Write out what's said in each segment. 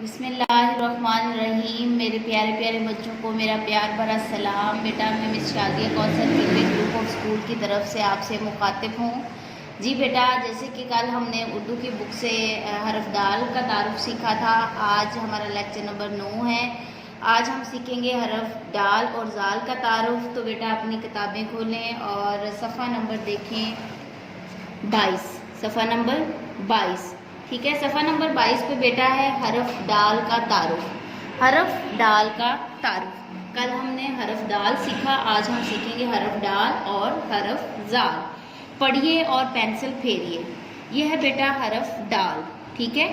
بسم اللہ الرحمن الرحیم۔ میرے پیارے پیارے بچوں کو میرا پیار بھرا سلام۔ بیٹا میں مس شازیہ کوثر گروپ آف اسکول کی طرف سے آپ سے مخاطب ہوں۔ جی بیٹا، جیسے کہ کل ہم نے اردو کی بک سے حرف دال کا تعارف سیکھا تھا، آج ہمارا لیکچر نمبر 9 ہے۔ آج ہم سیکھیں گے حرف ڈال اور زال کا تعارف۔ تو بیٹا اپنی کتابیں کھولیں اور صفحہ نمبر دیکھیں 22، صفحہ نمبر 22، ٹھیک ہے۔ صفحہ نمبر 22 پہ بیٹا ہے حرف ڈال کا تعارف۔ حرف ڈال کا تعارف، کل ہم نے حرف ڈال سیکھا، آج ہم سیکھیں گے حرف ڈال اور حرف زال۔ پڑھیے اور پینسل پھیریے۔ یہ ہے بیٹا حرف ڈال، ٹھیک ہے۔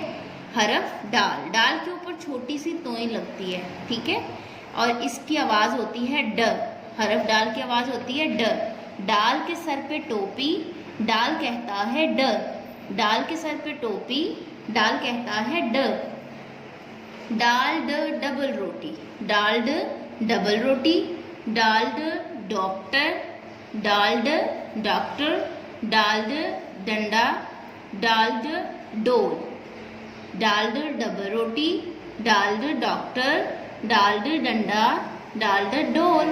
حرف ڈال، ڈال کے اوپر چھوٹی سی توئیں لگتی ہے، ٹھیک ہے، اور اس کی آواز ہوتی ہے ڈ۔ حرف ڈال کی آواز ہوتی ہے ڈ۔ ڈال کے سر پہ ٹوپی، ڈال کہتا ہے ڈ۔ ڈال کے سر پہ ٹوپی، ڈال کہتا ہے ڈ۔ ڈال ڈ ڈبل روٹی، ڈال ڈ ڈبل روٹی۔ ڈال ڈ ڈاکٹر، ڈال ڈ ڈاکٹر۔ ڈال ڈ ڈنڈا، ڈال ڈ ڈول۔ ڈال ڈ ڈبل روٹی، ڈال ڈ ڈاکٹر، ڈال ڈ ڈنڈا، ڈال ڈ ڈول۔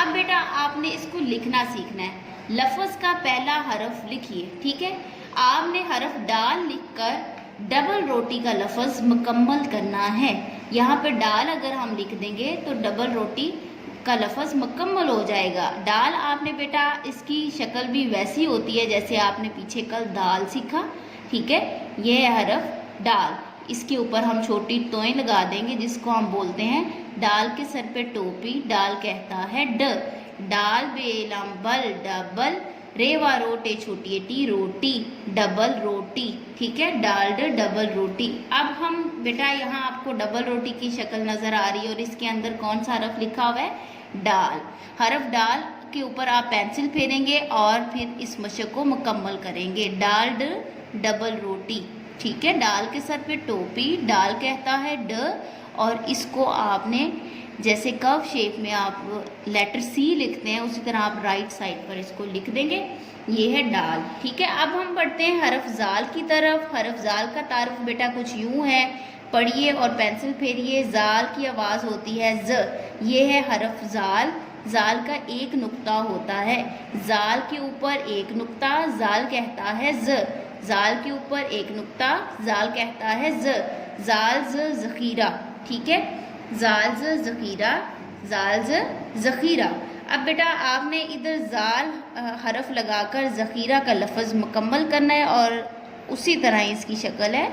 اب بیٹا آپ نے اس کو لکھنا سیکھنا ہے۔ لفظ کا پہلا حرف لکھیے، ٹھیک ہے۔ آپ نے حرف ڈال لکھ کر ڈبل روٹی کا لفظ مکمل کرنا ہے۔ یہاں پہ ڈال اگر ہم لکھ دیں گے تو ڈبل روٹی کا لفظ مکمل ہو جائے گا۔ ڈال آپ نے بیٹا اس کی شکل بھی ویسی ہوتی ہے جیسے آپ نے پیچھے کل دال سیکھا، ٹھیک ہے۔ یہ ہے حرف ڈال، اس کے اوپر ہم چھوٹی توئیں لگا دیں گے جس کو ہم بولتے ہیں ڈال کے سر پہ ٹوپی، ڈال کہتا ہے ڈ۔ ڈال بے لمبل ڈبل، ریوا روٹے چھوٹی ٹی روٹی، ڈبل روٹی، ٹھیک ہے۔ ڈال ڈ ڈبل روٹی۔ اب ہم بیٹا یہاں آپ کو ڈبل روٹی کی شکل نظر آ رہی ہے اور اس کے اندر کون سا حرف لکھا ہوا ہے؟ ڈال۔ حرف ڈال کے اوپر آپ پینسل پھیریں گے اور پھر اس مشق کو مکمل کریں گے۔ ڈال ڈ ڈبل روٹی، ٹھیک ہے۔ ڈال کے سر پہ ٹوپی، ڈال کہتا ہے ڈ، اور اس کو آپ نے جیسے کرو شیپ میں آپ لیٹر سی لکھتے ہیں اسی طرح آپ رائٹ سائڈ پر اس کو لکھ دیں گے۔ یہ ہے ڈال، ٹھیک ہے۔ اب ہم پڑھتے ہیں حرف زال کی طرف۔ حرف زال کا تعارف بیٹا کچھ یوں ہے، پڑھیے اور پینسل پھیریے۔ زال کی آواز ہوتی ہے ز۔ یہ ہے حرف زال۔ زال کا ایک نقطہ ہوتا ہے، زال کے اوپر ایک نقطہ، زال کہتا ہے ز۔ زال کے اوپر ایک نقطہ، زال کہتا ہے ز۔ زال ز ذخیرہ، ٹھیک ہے۔ زال ز ذخیرہ، زال ز ذخیرہ۔ اب بیٹا آپ نے ادھر زال حرف لگا کر ذخیرہ کا لفظ مکمل کرنا ہے اور اسی طرح اس کی شکل ہے،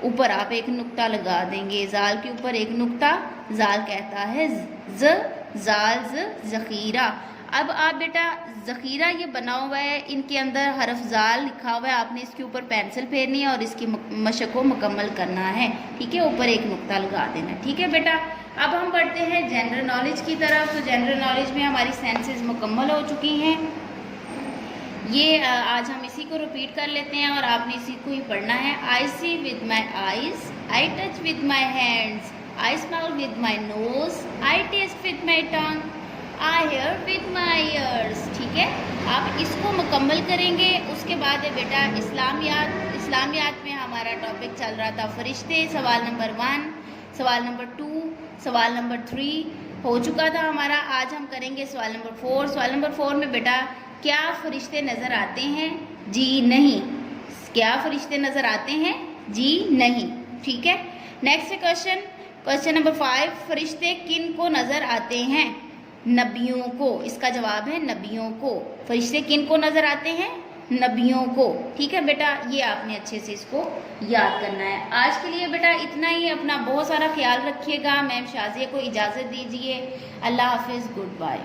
اوپر آپ ایک نقطہ لگا دیں گے، زال کے اوپر ایک نقطہ، زال کہتا ہے ز۔ زال ز ذخیرہ۔ اب آپ بیٹا ذخیرہ یہ بنا ہوا ہے، ان کے اندر حرف زال لکھا ہوا ہے، آپ نے اس کے اوپر پینسل پھیرنی ہے اور اس کی مشق کو مکمل کرنا ہے، ٹھیک ہے۔ اوپر ایک نقطہ لگا دینا، ٹھیک ہے بیٹا۔ اب ہم پڑھتے ہیں جنرل نالج کی طرف۔ تو جنرل نالج میں ہماری سینسز مکمل ہو چکی ہیں، یہ آج ہم اسی کو ریپیٹ کر لیتے ہیں اور آپ نے اسی کو ہی پڑھنا ہے۔ I see with my eyes, I touch with my hands, I smell with my nose, I taste with my tongue, I hear with my ears, ٹھیک ہے۔ آپ اس کو مکمل کریں گے۔ اس کے بعد ہے بیٹا اسلامیات۔ اسلامیات میں ہمارا ٹاپک چل رہا تھا فرشتے، سوال نمبر 1، سوال نمبر 2، سوال نمبر 3 ہو چکا تھا ہمارا۔ آج ہم کریں گے سوال نمبر 4۔ سوال نمبر 4 میں بیٹا کیا فرشتے نظر آتے ہیں؟ جی نہیں۔ کیا فرشتے نظر آتے ہیں؟ جی نہیں، ٹھیک ہے۔ نیکسٹ کوشچن نمبر 5، فرشتے کن کو نظر آتے ہیں؟ نبیوں کو۔ اس کا جواب ہے نبیوں کو۔ فرشتے کن کو نظر آتے ہیں؟ نبیوں کو، ٹھیک ہے بیٹا۔ یہ آپ نے اچھے سے اس کو یاد کرنا ہے۔ آج کے لیے بیٹا اتنا ہی، اپنا بہت سارا خیال رکھیے گا۔ میم شازیہ کو اجازت دیجیے، اللہ حافظ، گڈ بائے۔